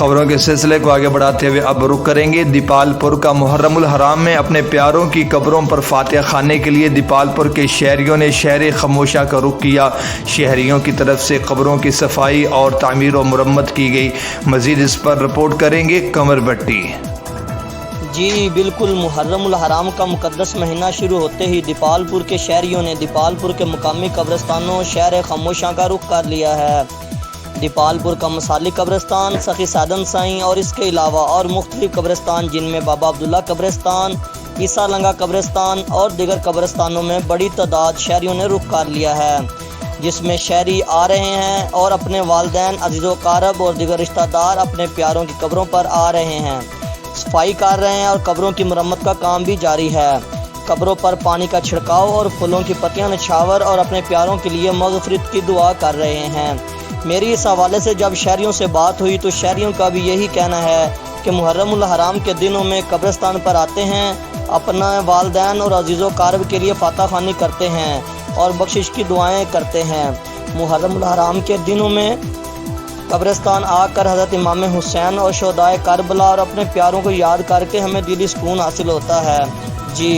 खबरों के सिलसिले को आगे बढ़ाते हुए अब रुख करेंगे दीपालपुर का। मुहर्रमुल हराम में अपने प्यारों की कब्रों पर फातिहा खाने के लिए दीपालपुर के शहरियों ने शहर खामोशा का रुख किया। शहरियों की तरफ से कब्रों की सफाई और तामीर व मुरम्मत की गई। मजीद इस पर रिपोर्ट करेंगे कमर भट्टी। जी बिल्कुल, मुहर्रमुल हराम का मुकद्दस महीना शुरू होते ही दीपालपुर के शहरियों ने दीपालपुर के मुकामी कब्रिस्तानों शहर खामोशा का रुख कर लिया है। दीपालपुर का मसाली कब्रिस्तान, सखी साधन साईं और इसके अलावा और मुख्तलिफ कब्रिस्तान जिनमें बाबा अब्दुल्ला कब्रिस्तान, ईसा लंगा कब्रिस्तान और दीगर कब्रिस्तानों में बड़ी तादाद शहरियों ने रुख कर लिया है, जिसमें शहरी आ रहे हैं और अपने वालिदैन, अजीज़ो कारब और दीगर रिश्तेदार अपने प्यारों की कब्रों पर आ रहे हैं, सफाई कर रहे हैं और कब्रों की मरम्मत का काम भी जारी है। कब्रों पर पानी का छिड़काव और फूलों की पत्तियां निछावर और अपने प्यारों के लिए मग़फ़िरत की दुआ कर रहे हैं। मेरी इस हवाले से जब शहरियों से बात हुई तो शहरियों का भी यही कहना है कि मुहर्रमुल हराम के दिनों में कब्रिस्तान पर आते हैं, अपना वालिदैन और अजीज़ो कारब के लिए फातिहा ख़्वानी करते हैं और बख्शिश की दुआएं करते हैं। मुहर्रमुल हराम के दिनों में कब्रिस्तान आकर हज़रत इमाम हुसैन और शोहदाए करबला और अपने प्यारों को याद करके हमें दिली सुकून हासिल होता है। जी।